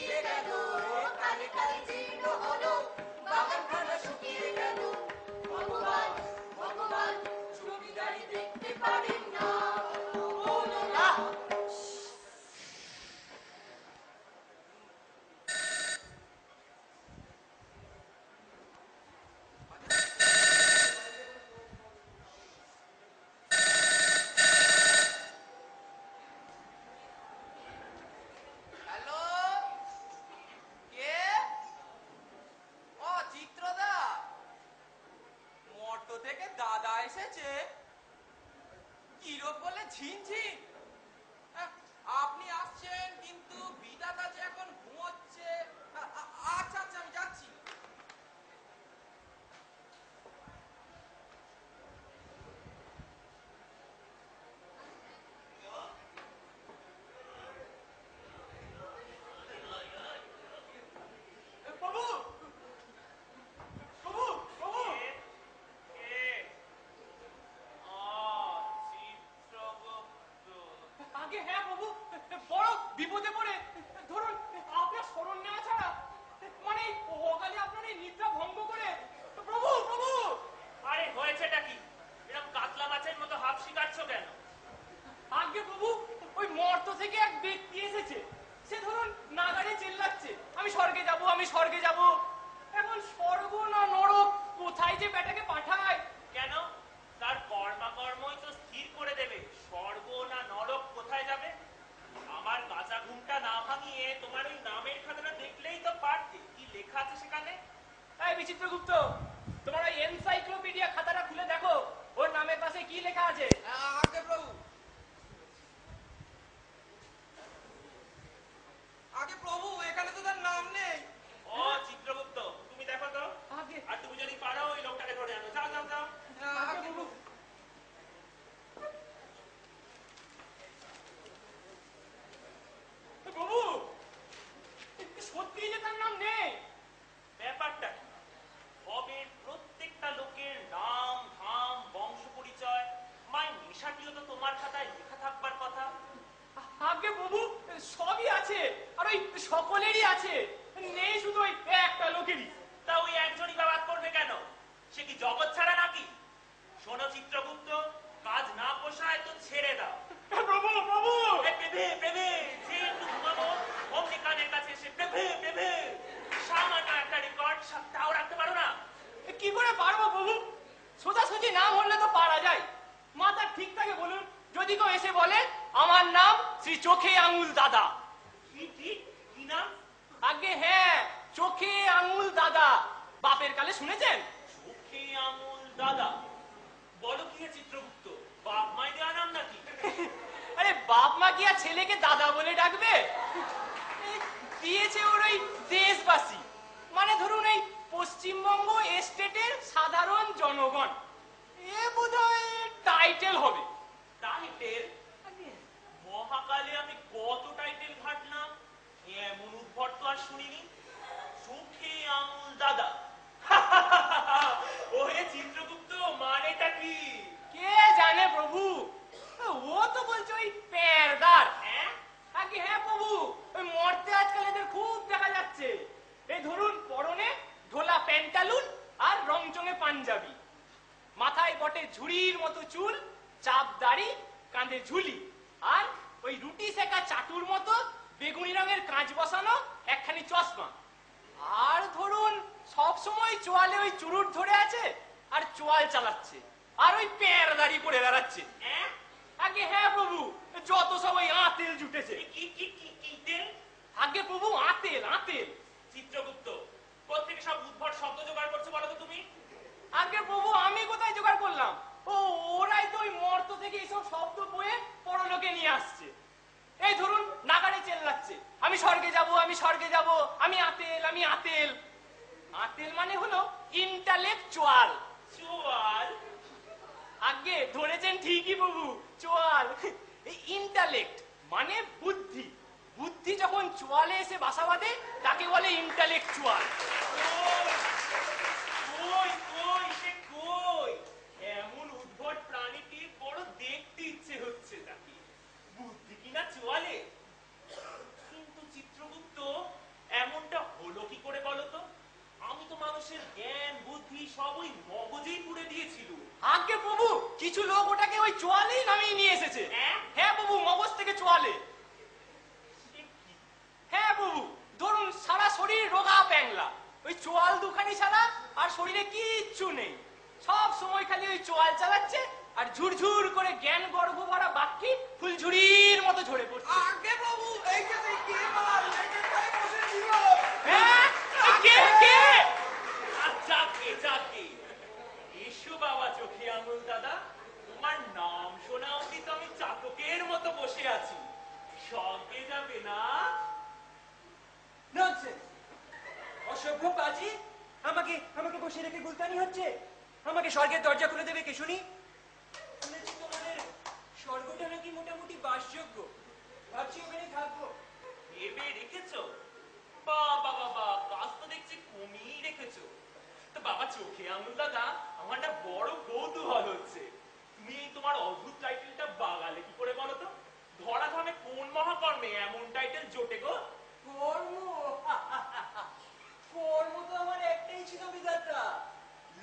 শুকিয়ে গেল, কালে কালে জীর্ণ হলো, বাগানখানা শুকিয়ে গেল। ভগবান ভগবান জমিদারি দেখতে পারেন না, বলো না। হ্যালো, কে? ও চিত্রদা, মর্ত থেকে দাদা এসেছে। কিরোপ বলে ঝিনঝিন। আপনি আসছেন, কিন্তু বিধাতা যে এখন ঘুমোচ্ছে। আচ্ছা আচ্ছা, আমি যাচ্ছি। বাবু, বাবু, বাবু। আগে হ্যাঁ বাবু, বড় বিপদে পড়ে ধরুন আপনার স্মরণ নেওয়া ছাড়া, মানে অকালে আপনার এই নিদ্রা ভঙ্গ করে। প্রভু প্রভু। আরে হয়েছেটা কি? এরকম কাতলা মাছের মতো হাফসি কাটছো কেন? আগে প্রভু, ওই মর্ত থেকে এক ব্যক্তি এসেছে। সে ধরুন নাগাড়ে চেল্লাচ্ছে, আমি স্বর্গে যাব, আমি স্বর্গে যাব। এখন স্বর্গ না নরক, কোথায় যে বেটাকে পাঠায়? কেন? তার কর্মই তো স্থির করে দেবে স্বর্গ না নরক কোথায় যাবে। আমার কাঁচা ঘুমটা না ভাঙিয়ে তোমার ওই নামের খাতাটা দেখলেই তো পারতে কি লেখা আছে সেখানে। এই বিচিত্রগুপ্ত, তোমার ওই এনসাইক্লোপিডিয়া খাতাটা খুলে দেখো, ওর নামের পাশে কি লেখা আছে। আগে প্রভু, আগে প্রভু, এখানে তো তার নাম নেই। ও চিত্রগুপ্ত, তুমি দেখো তো। আগে আর তুমি যদি পারো ওই লোকটাকে ধরে আনো, যাও যাও যাও। আগে প্রভু। প্রভু, সত্যি যে তার নাম নেই। ব্যাপারটা কি? হবে প্রত্যেকটা লোকের নাম ধাম বংশ পরিচয় মায়ের নেশাটিও তো তোমার খাতায় লেখা থাকবার কথা। আগে প্রভু, সবই আছে, আর ওই সকলেরই আছে, নেই শুধু ওই একটা লোকেরই। তা ওই একজনই বা বাদ করবে কেন? সে কি জগৎ ছাড়া নাকি? শোনো চিত্রগুপ্ত, কাজ না পোষায় তো ছেড়ে দাও। প্রভু প্রভু। প্রেভে প্রেভে, যে একটু ঘুমাবো অমনি কানের কাছে এসে প্রেভে প্রেভে। সামান্য একটা রেকর্ড তাও রাখতে পারো না? কি করে পারবো প্রভু? সোজাসুজি নাম হলে তো পারা যায়। মাথা ঠিক থাকে বলুন, যদি কেউ এসে বলে আমার নাম শ্রী চোখে আঙুল দাদা। কি ঠিক কি নাম? আগে হ্যাঁ, চোখে আঙুল দাদা। বাপের কালে শুনেছেন? চোখে আঙুল দাদা? বলো কি হে চিত্রগুপ্ত, বাপ মাই দেওয়া নাম নাকি? আরে বাপ মা কি আর ছেলেকে দাদা বলে ডাকবে? দিয়েছে ওর ওই দেশবাসী, মানে ধরুন এই পশ্চিমবঙ্গ স্টেটের সাধারণ জনগণ। এ বোধহয় টাইটেল হবে। টাইটেল? মহাকালে আমি কত টাইটেল ঘাটলাম, এমন উদ্ভট তো আর শুনিনি। চোখে আঙুল দাদা। ওহে চিত্রগুপ্ত, মানেটা কি? কে জানে প্রভু, ও তো বলছে ওই পেরদার। হ্যাঁ আগে হ্যাঁ প্রভু, ওই মর্তে আজকাল এদের খুব দেখা যাচ্ছে। এই ধরুন পরনে ঢোলা প্যান্টালুন আর রংচঙে পাঞ্জাবি, মাথায় বটে ঝুড়ির মতো চুল, চাপ দাড়ি, কাঁধে ঝুলি, আর ওই রুটি সেকা চাটুর মতো বেগুনি রঙের কাঁচ বসানো একখানি চশমা। আর ধরুন সব সময় চোয়ালে ওই চুরুট ধরে আছে আর চোয়াল চালাচ্ছে, আর ওই পেয়ার দাড়ি পরে বেড়াচ্ছে। হ্যাঁ আগে হ্যাঁ প্রভু, যত সবাই আতেল জুটেছে। কি কি কি কি তেল? আগে প্রভু আতেল আতেল। চিত্রগুপ্ত, কোত্থেকে সব উদ্ভট শব্দ জোগাড় করছো বলো তো তুমি? আগে প্রভু আমি কোথায় জোগাড় করলাম? ও ওরাই তো ওই মর্ত থেকে এইসব শব্দ বয়ে পরলোকে নিয়ে আসছে। এই ধরুন নাগাড়ে চেল্লাচ্ছে, আমি স্বর্গে যাব, আমি স্বর্গে যাব, আমি আতেল, আমি আতেল। আতেল মানে হলো ইন্টালেকচুয়াল। চোয়াল? আগে ধরেছেন ঠিকই প্রভু, চোয়াল। এই ইন্টালেক্ট মানে বুদ্ধি, বুদ্ধি যখন চোয়ালে এসে বাসা বাঁধে তাকে বলে ইন্টালেকচুয়াল। কই কই সে কই? এমন উদ্ভট প্রাণীটির বড় দেখতে ইচ্ছে হচ্ছে তাকে, বুদ্ধি কিনা চোয়ালে। কিন্তু চিত্রগুপ্ত, সব ওই মগজেই পুড়ে দিয়েছিল। আগে প্রভু, কিছু লোক ওটাকে ওই চোয়ালেই নামিয়ে নিয়ে এসেছে। হ্যাঁ প্রভু, মগজ থেকে চোয়ালে। হ্যাঁ প্রভু, ধরুন সারা শরীর রোগা প্যাংলা, ওই চোয়াল দুখানি ছাড়া আর শরীরে কিচ্ছু নেই। সব সময় খালি ওই চোয়াল চালাচ্ছে আর ঝুরঝুর করে জ্ঞান গর্ভ ভরা বাক্যে ফুলঝুরির মতো ঝরে পড়ছে। আগে বাবু, এই যে কে মাল এখানটায় বসেছিল? হ্যাঁ, কে কে? যাকে এসো বাবা চোখে আঙুল দাদা, তোমার নাম শোনা অবধি তো আমি চাতকের মতো বসে আছি। স্বর্গে যাবে না? ননসেন্স! অসভ্য পাজি! আমাকে আমাকে বসে রেখে গুলতানি হচ্ছে। আমাকে স্বর্গের দরজা খুলে দেবে কে শুনি? শুনেছি তোমাদের স্বর্গটা নাকি মোটামুটি বাসযোগ্য। ভাবছি ওখানে থাকবো। ভেবে রেখেছো? বাবা বাবা, কাজ তো দেখছি কমিয়ে রেখেছো। তো বাবা চোখে আঙুল দাদা, আমার না বড় কৌতূহল হচ্ছে, তুমি এই তোমার অদ্ভুত টাইটেলটা বাগালে কি করে বলো তো? ধরাধামে কোন মহাকর্মে এমন টাইটেল জোটে গো? কর্ম কর্ম তো আমার একটাই ছিল বিধাতা,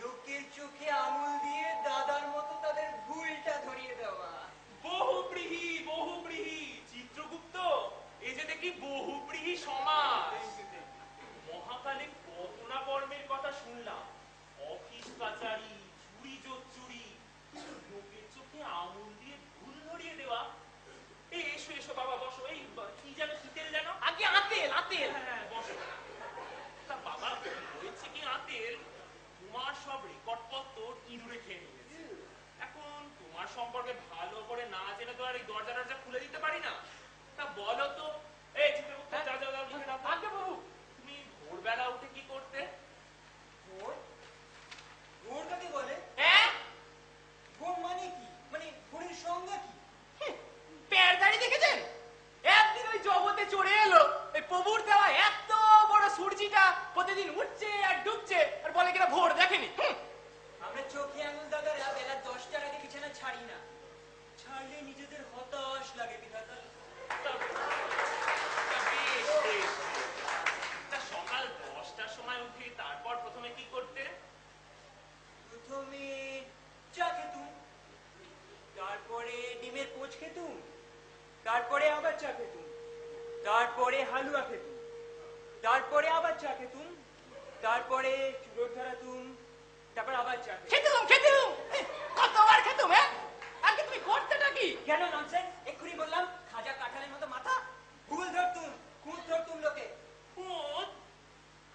লোকের চোখে আঙুল দিয়ে দাদার মতো তাদের ভুলটা ধরিয়ে দেওয়া। বহুব্রীহি চিত্রগুপ্ত, এই যে দেখি বহুব্রীহি সমাজ। মহাকালে কত না কর্মের কথা শুনলাম, অফিস কাচারি, চুরি চুরি, লোকের চোখে আঙুল দিয়ে ভুল ধরিয়ে দেওয়া। এই এসো এসো বাবা, বসো। এই কি যেন শীতেল যেন? আগে আতেল আতেল। হ্যাঁ, বসো। তা বাবা, হয়েছে কি আতেল, তোমার সব রেকর্ডপত্র ইঁদুরে খেয়ে নিয়েছে। এখন তোমার সম্পর্কে ভালো করে না জেনে তো আর এই দরজা খুলে দিতে পারি না। তা বলো তো, এই চিত্রগুপ্ত, যাও লিখে দাও। আগে বাবু, তুমি ভোরবেলা উঠে কি করতে? ভোর? ভোর কাকে বলে? হ্যাঁ, ভোর মানে কি? মানে ভোরের সংজ্ঞা কি? প্যার দাড়ি দেখেছেন? একদিন ওই জগতে চড়ে এলো এই প্রভুর দেওয়া এত বড় সূর্যিটা প্রতিদিন উঠছে আর ডুবছে আর বলে কিনা ভোর দেখেনি। আমরা চোখে আঙুল দাদারা বেলা 10টার আগে বিছানা ছাড়ি না, ছাড়লে নিজেদের হতাশ লাগে বিধাতা। তা বেশ, বেশ। তা সকাল 10টার সময় উঠে তারপর প্রথমে কি করতে? প্রথমে চা খেতুম, তারপরে ডিমের পোচ খেতুম, তারপরে আবার চা খেতুম, তারপরে হালুয়া খেতুম, তারপরে আবার চা খেতুম, তারপরে চুরোট ধরাতুম, তারপর আবার চা খেতুম। খেতুম কতবার খেতুম? হ্যাঁ, আগে তুমি করতেটা কি? কেন ননসেন্স? এক্ষুনি বললাম, খাজা কাঁঠালের মতো মাথা। ভুল ধরতুম, খুঁত ধরতুম লোকে। খুঁত?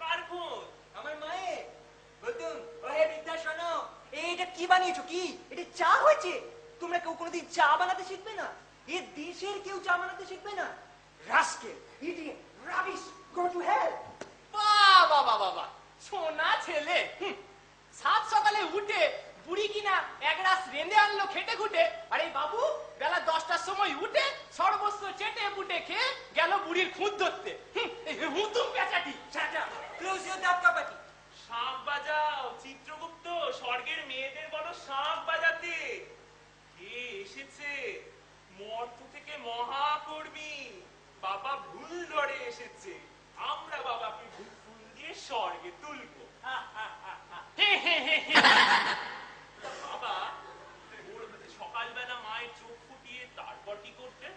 কার খুঁত? আমার মায়ে বলতুম, ওহে বৃদ্ধা শোনো, এটা কি বানিয়েছো? কি এটা চা হয়েছে? তোমরা কেউ কোনোদিন চা বানাতে শিখবে না? এ দেশের কেউ চা বানাতে শিখবে না? Rascal, idiot, rubbish, go to hell. বাবা বাবা বাবা, সোনা ছেলে। সাত সকালে উঠে বুড়ি কিনা এক রাস রেঁধে আনলো খেটে খুটে, আর এই বাবু বেলা 10টার সময় উঠে সর্বস্ব চেটে পুটে খেয়ে গেল বুড়ির খুঁত ধরতে। হুতুম পেঁচাটি। ক্লোজ ইউর দাঁত কাপাটি। শাঁখ বাজাও চিত্রগুপ্ত, স্বর্গের মেয়েদের বলো শাঁখ বাজাতে। কে এসেছে? মর্ত থেকে মহাকর্মী বাবা ভুল ধরে এসেছে। আমরা বাবাকে ফুল দিয়ে স্বর্গে তুলবো। বাবা, সকালবেলা মায়ের চোখ ফুটিয়ে তারপর কি করতে?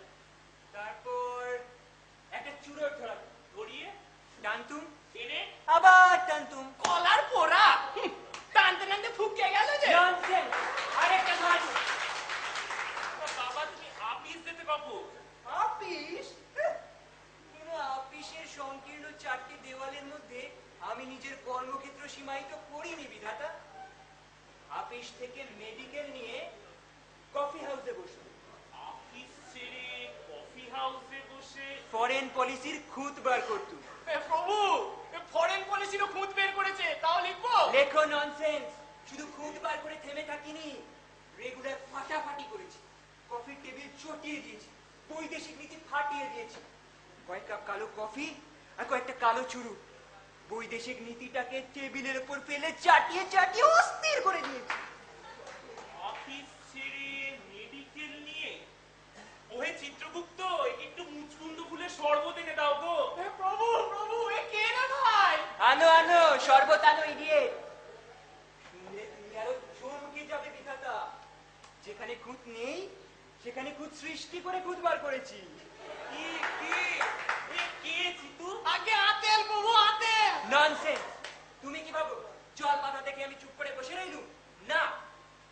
তারপর একটা চুরোট ধরাতুম, ধরিয়ে টানতুম, টেনে আবার টানতুম। কলার পোড়া। টানতে টানতে ফুকে গেল যে। ননসেন্স! আরেকটা ধরাতুম। বাবা, তুমি আপিস যেতে কখন? আপিস? কোনো আপিসের সংকীর্ণ 4টি দেওয়ালের মধ্যে আমি নিজের কর্মক্ষেত্র সীমায়িত করিনি বিধাতা। আপিস থেকে মেডিকেল নিয়ে কফি হাউসে বসে অফিস ছেড়ে কফি হাউসে বসে ফরেন পলিসির খুঁত বার করতুম। প্রভু, ফরেন পলিসিরও খুঁত বের করেছে, তাও লিখবো? লেখো ননসেন্স! শুধু খুঁত বার করে থেমে থাকিনি, রেগুলার ফাটাফাটি করেছি, কফির টেবিল চটিয়ে দিয়েছি, বৈদেশিক নীতি ফাটিয়ে দিয়েছি। কয়েক কাপ কালো কফি আর কয়েকটা কালো চুরু বৈদেশিক নীতিটাকে টেবিলের উপর ফেলে চাটিয়ে চাটিয়ে অস্থির করে দিয়েছি। অফিস ছেড়ে মেডিকেল নিয়ে? ওহে চিত্রগুপ্ত, একে একটু মুচকুন্দ ফুলের শরবত এনে দাও গো। প্রভু প্রভু, এ কে রে ভাই? আনো আনো, শরবত আনো, ইডিয়েট। যেখানে খুঁত নেই সেখানে খুঁত সৃষ্টি করে খুঁত বার করেছি। কি কি এ কে চিতু? আগে আতেল প্রভু আতেল। ননসেন্স! তুমি কি ভাবো জল পাতা দেখে আমি চুপ করে বসে রইলুম? না,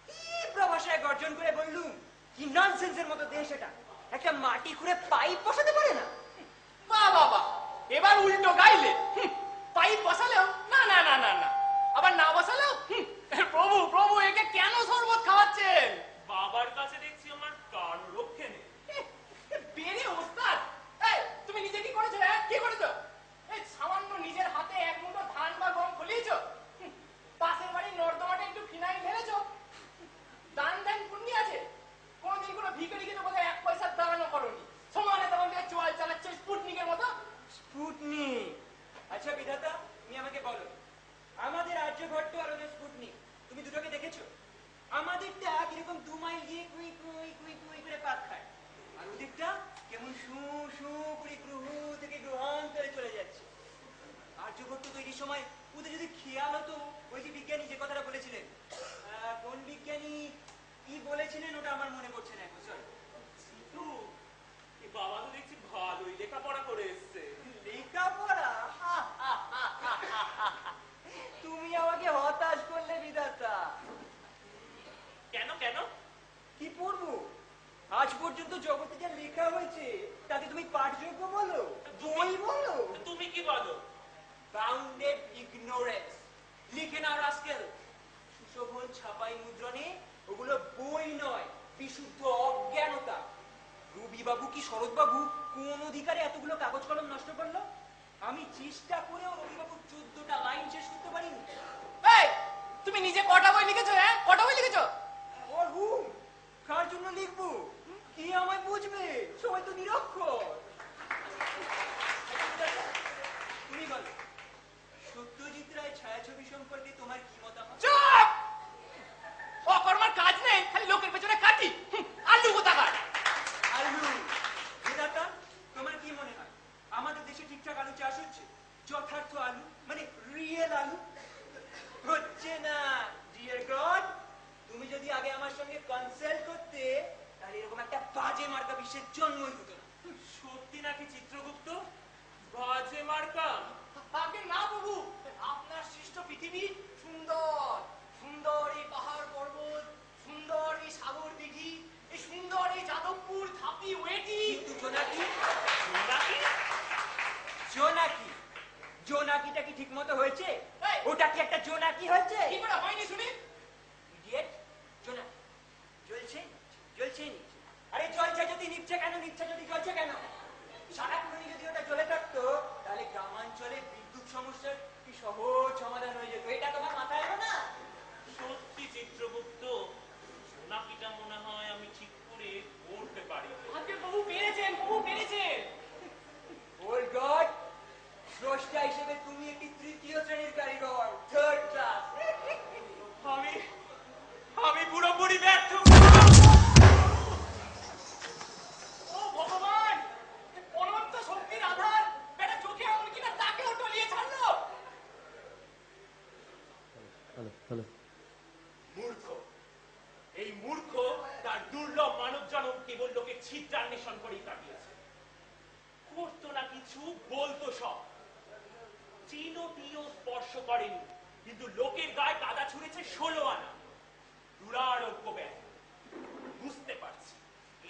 তীব্র ভাষায় গর্জন করে বললুম, কি ননসেন্সের মতো দেশ এটা, একটা মাটি খুঁড়ে পাইপ বসাতে পারে না। বাহ বাবা, এবার উল্টো গাইলে। পাইপ বসালেও না না না না না, আবার না বসালেও প্রভু প্রভু একে কেন শরবত খাওয়াচ্ছেন? বাবার কাছে দেখছি আমার কার রক্ষে নেই। বেরে ওস্তাদ। এই তুমি নিজে কি করেছো? হ্যাঁ কি করেছো? এই সামান্য নিজের হাতে এক মুঠো ধান বা গম ফলিয়েছো, পাশের বাড়ির নর্দমাটা একটু ফিনাইল ঢেলেছো, দান দান পুণ্যি আছে? কোনদিন কোনো ভিখারিকে তো বোধহয় 1 পয়সা দানও করোনি, সমানে তখন চোয়াল চালাচ্ছ স্পুটনিকের মতো। স্পুটনিক? আচ্ছা বিধাতা, তুমি আমাকে বলো, আমাদের আর্যভট্ট আর ওদের স্পুটনিক, তুমি দুটোকে দেখেছো? আমাদেরটা কিরকম 2 মাইল গিয়ে কুই কুই কুই কুই করে পাক খায়, আর ওদেরটা কেমন শু শু করে গ্রহ থেকে গ্রহান্তরে চলে যাচ্ছে। আর্যভট্ট তৈরির সময় ওদের যদি খেয়াল হতো, ওই যে বিজ্ঞানী যে কথাটা বলেছিলেন, কোন বিজ্ঞানী কি বলেছিলেন ওটা আমার মনে পড়ছে না এখন, সরি। চিতু, এ বাবা তো দেখছি ভালোই লেখাপড়া করে এসছে। লেখাপড়া? তুমি আমাকে হতাশ করলে বিধাতা। কেন কেন? কি পড়বো? আজ পর্যন্ত জগতে যা লেখা হয়েছে তাতে তুমি পাঠযোগ্য বলো, বই বলো? তুমি কি বলো? বাউন্ডেড ইগনোরেন্স লিখে নাও রাস্কেল। সুশোভন ছাপাই মুদ্রণে ওগুলো বই নয়, বিশুদ্ধ অজ্ঞানতা। রবি বাবু কি শরৎ বাবু কোন অধিকারে এতগুলো কাগজ কলম নষ্ট করলো? আমি চেষ্টা করেও রবি বাবুর 14টা লাইন শেষ করতে পারিনি। এই তুমি নিজে কটা বই লিখেছো? হ্যাঁ কটা বই লিখেছো? ওর হুম, কার জন্য লিখবো? কে আমায় বুঝবে? সবাই তো নিরক্ষর। তুমি বলো, সত্যজিৎ রায় ছায়াছবি সম্পর্কে তোমার কি মতামত? চুপ! অকর্মার কাজ নেই, খালি লোকের পেছনে কাটি। আলু কোথাকার। আলু? বিধাতা, তোমার কি মনে হয় আমাদের দেশে ঠিকঠাক আলু চাষ হচ্ছে? যথার্থ আলু মানে রিয়েল আলু হচ্ছে না। ডিয়ার গড, তুমি যদি আগে আমার সঙ্গে কনসাল্ট করতে, তাহলে এরকম একটা বাজে মার্কা বিশ্বের জন্মই হতো না। সত্যি নাকি চিত্রগুপ্ত? বাজে মার্কা? আগে না প্রভু, আপনার সৃষ্ট পৃথিবী সুন্দর, সুন্দর এই পাহাড় পর্বত, সুন্দর এই সাগর দিঘি, এই সুন্দর এই যাদবপুর থাপি ওয়েটি। কিন্তু জোনাকি? নাকি? জোনাকি? জোনাকিটা কি ঠিক মতো হয়েছে? এই! ওটা কি একটা জোনাকি হয়েছে? কি করে হয়নি শুনি? ইডিয়েট! জোনাকি জ্বলছে, জ্বলছে, নিচ্ছে। আরে জ্বলছে যদি নিচ্ছে কেন, নিচ্ছে যদি জ্বলছে কেন? সারাক্ষণই যদি ওটা জ্বলে থাকতো, তাহলে গ্রামাঞ্চলে বিদ্যুৎ সমস্যার কি সহজ সমাধান হয়ে যেত। এটা তোমার মাথায় এলো না? সত্যি চিত্রগুপ্ত, জোনাকিটা মনে হয় আমি ঠিক করে পড়তে পারি। আগে প্রভু পেরেছেন, প্রভু পেরেছেন। ওর গড, স্রষ্টা হিসেবে তুমি একটি 3য় শ্রেণীর কারিগর, 3rd ক্লাস। আমি পুরোপুরি ব্যর্থ। ও ভগবান, অনন্ত শক্তির আধার বেটা চোখে এমন কিনা তাকেও টলিয়ে ছাড়লো। মূর্খ, এই মূর্খ তার দুর্লভ মানব জন্ম কেবল লোকে ছিদ্রান্বেষণ করেই কাটিয়েছে। করতো না কিছু, বলতো সব। চিনোটিও স্পর্শ করেনি, কিন্তু লোকের গায়ে কাদা ছুঁড়েছে 16 আনা। দুরারোগ্য ব্যাধি। বুঝতে পারছি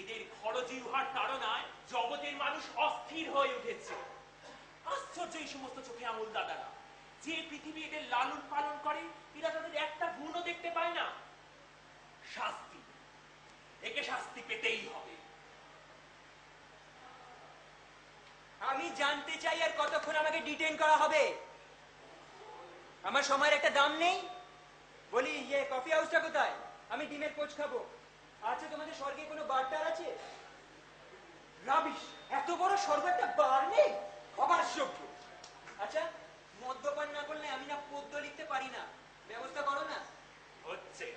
এদের খরজিরুহার তাড়নায় জগতের মানুষ অস্থির হয়ে উঠেছে। আশ্চর্য এই সমস্ত চোখে আঙুল দাদারা, যে পৃথিবী এদের লালন পালন করে, এরা তাদের একটা গুণও দেখতে পায় না। শাস্তি, একে শাস্তি পেতেই হবে। আমি জানতে চাই আর কতক্ষণ আমাকে ডিটেইন করা হবে? আমার সময়ের একটা দাম নেই? বলি, কফি হাউসটা কোথায়? আমি ডিমের পোচ খাবো। আচ্ছা, তোমাদের স্বর্গে কোনো বারটার আছে? রাবিশ! এত বড় স্বর্গ একটা বার নেই? অবাসযোগ্য। আচ্ছা, মদ্যপান না করলে আমি না পদ্য লিখতে পারি না, ব্যবস্থা করো না? হচ্ছে।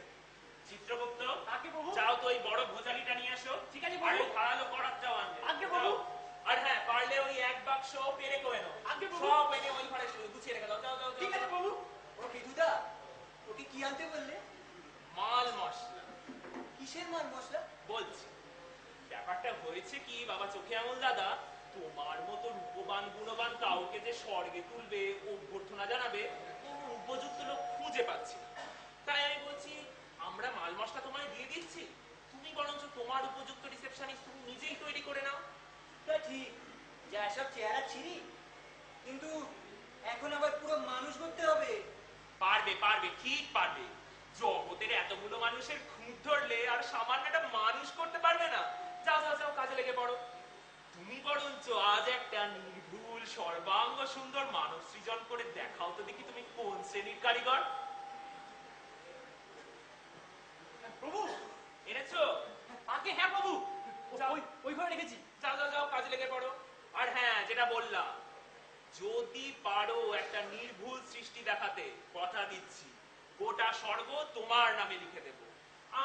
চিত্রগুপ্ত, আগে বাবু। যাও তো ওই বড় ভোজালিটা নিয়ে আসো। ঠিক আছে আর বাবু। ওই ধারালো করাতটাও আনবে। আগে বাবু। যাও। আর হ্যাঁ, পারলে ওই 1 বাক্স পেরেকও এনো। আগে বাবু। সব এনে ওই ঘরে গুছিয়ে রেখে দাও। যাও যাও যাও। ঠিক আছে প্রভু। ও বিধুদা, ওকে কি আনতে বললে? মাল মশলা। কিসের মাল হচ্ছে কি বাবা চোখে আঙুল দাদা, তোমার মতো রূপবান গুণবান কাউকে যে স্বর্গে তুলবে, অভ্যর্থনা জানাবে, উপযুক্ত লোক খুঁজে পাচ্ছি না। তাই আমি বলছি আমরা মাল মশলা তোমায় দিয়ে দিচ্ছি, তুমি বরঞ্চ তোমার উপযুক্ত রিসেপশনিস্ট তুমি নিজেই তৈরি করে নাও। তা ঠিক, যা সব চেহারা ছিঁড়ি, কিন্তু এখন আবার পুরো মানুষ করতে হবে। পারবে পারবে, ঠিক পারবে। জগতের এতগুলো মানুষের খুঁত ধরলে আর সামান্য একটা মানুষ করতে পারবে না? যাও যাও যাও, কাজে লেগে পড়ো। তুমি বরঞ্চ আজ একটা নির্ভুল সর্বাঙ্গ সুন্দর মানব সৃজন করে দেখাও তো দেখি তুমি কোন শ্রেণীর কারিগর। প্রভু এনেছো? আগে হ্যাঁ প্রভু, যাও। ওই ঘরে রেখেছি। যাও যাও যাও, কাজে লেগে পড়ো। আর হ্যাঁ, যেটা বললাম, যদি পারো একটা নির্ভুল সৃষ্টি দেখাতে, কথা দিচ্ছি গোটা স্বর্গ তোমার নামে লিখে দেব।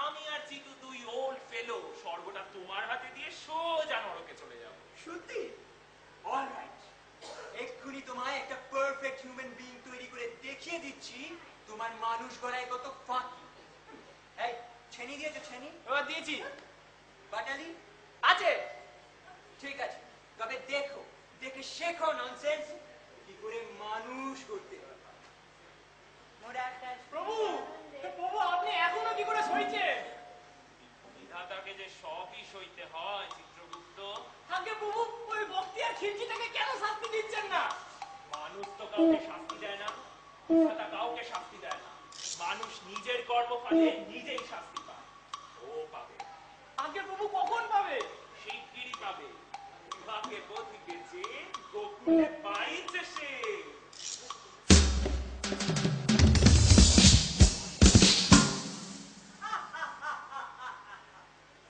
আমি আর চিতু দুই ওল্ড ফেলো স্বর্গটা তোমার হাতে দিয়ে সোজা নরকে চলে যাব। সত্যি? অলরাইট, এক্ষুনি তোমায় একটা পারফেক্ট হিউম্যান বিইং তৈরি করে দেখিয়ে দিচ্ছি তোমার মানুষ গড়ায় কত ফাঁকি। এই ছেনি দিয়েছো? ছেনি এবার দিয়েছি। বাটালি আছে। ঠিক আছে, তবে দেখো, দেখে শেখো ননসেন্স কি করে মানুষ করতে হয়। প্রভু প্রভু, আপনি এখনো কি করে সইছেন? বিধাতাকে যে সবই সইতে হয় চিত্রগুপ্ত। আগে প্রভু, ওই বক্তিয়ার খিলজিটাকে কেন শাস্তি দিচ্ছেন না? মানুষ তো কাউকে শাস্তি দেয় না, বিধাতা কাউকে শাস্তি দেয় না। মানুষ নিজের কর্মফলে নিজেই শাস্তি পায়। ও পাবে। আগে প্রভু কখন পাবে? শিগগিরই পাবে। ভাগ্যে পথিকে যে গোকুলে পাইছে সে।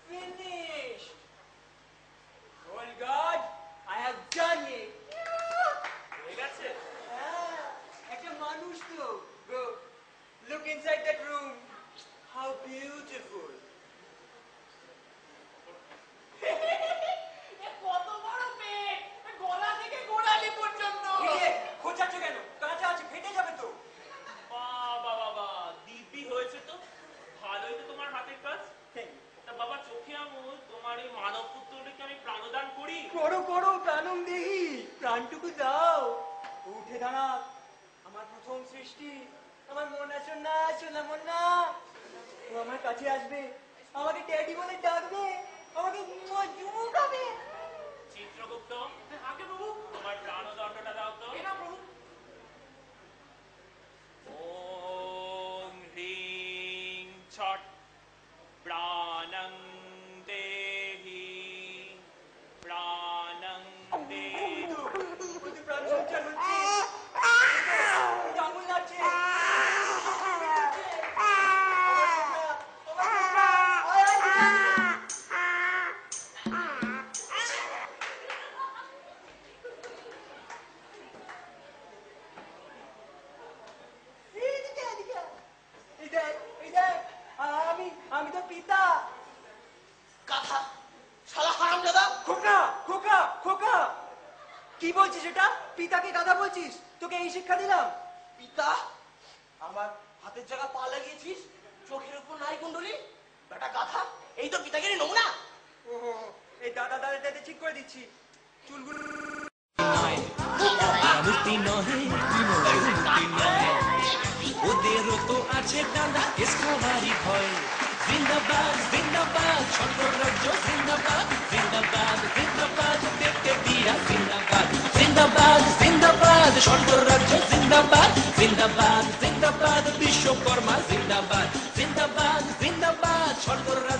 Finished. Oh God, I have done it. হয়ে গেছে? একটা মানুষ তো। Go, look inside that room. How beautiful. এ কত বড় পেট, গলা থেকে গোড়ালি পর্যন্ত। খোঁচাচ্ছ কেন? কাঁচা আছে, ফেটে যাবে তো। বাবা বাবা, দিব্যি হয়েছে তো। ভালোই তো তোমার হাতের কাজ। তা বাবা চোখে আঙুল, তোমার এই মানব পুত্রটাকে আমি প্রাণদান করি। করো করো, প্রাণম দেহি, প্রাণটুকু দাও। উঠে দাঁড়া, আমার প্রথম সৃষ্টি, আমার মনা সোনা, সোনা মনা। ও আমার কাছে আসবে, আমাকে ড্যাডি বলে ডাকবে, আমাকে চুমু খাবে। চিত্রগুপ্ত, আগে প্রভু, তোমার প্রাণদণ্ডটা দাও তো। এ না প্রভু। ওম হ্রিং ছট প্রাণং দেহি, প্রাণং দেহি। বলতে প্রাণ সঞ্চার হচ্ছে, আঙুল লাগছে। আমি তো পিতা। কথা শালা হারামজাদা। খোকা খোকা খোকা, কি বলছিস এটা? পিতাকে গাধা বলছিস? তোকে এই শিক্ষা দিলাম? পিতা, আমার হাতের জায়গা পা লাগিয়েছিস, চোখের উপর নাই কুণ্ডলি, বেটা গাধা। এই তো পিতাগিরি নমুনা। ওহো, এই দাদা দাদাতে ঠিক করে দিচ্ছি চুলগুলো। মুক্তি নহে মুক্তি নহে, ওদেরও তো আছে কান্দা এসকোবারি ভয়। জিন্দাবাদ জিন্দাবাদ স্বর্গরাজ্য, জিন্দাবাদ জিন্দাবাদ জিন্দাবাদ দেখতে দিয়া, জিন্দাবাদ জিন্দাবাদ জিন্দাবাদ স্বর্গরাজ্য, জিন্দাবাদ জিন্দাবাদ জিন্দাবাদ বিশ্বকর্মা, জিন্দাবাদ জিন্দাবাদ জিন্দাবাদ স্বর্গরাজ্য।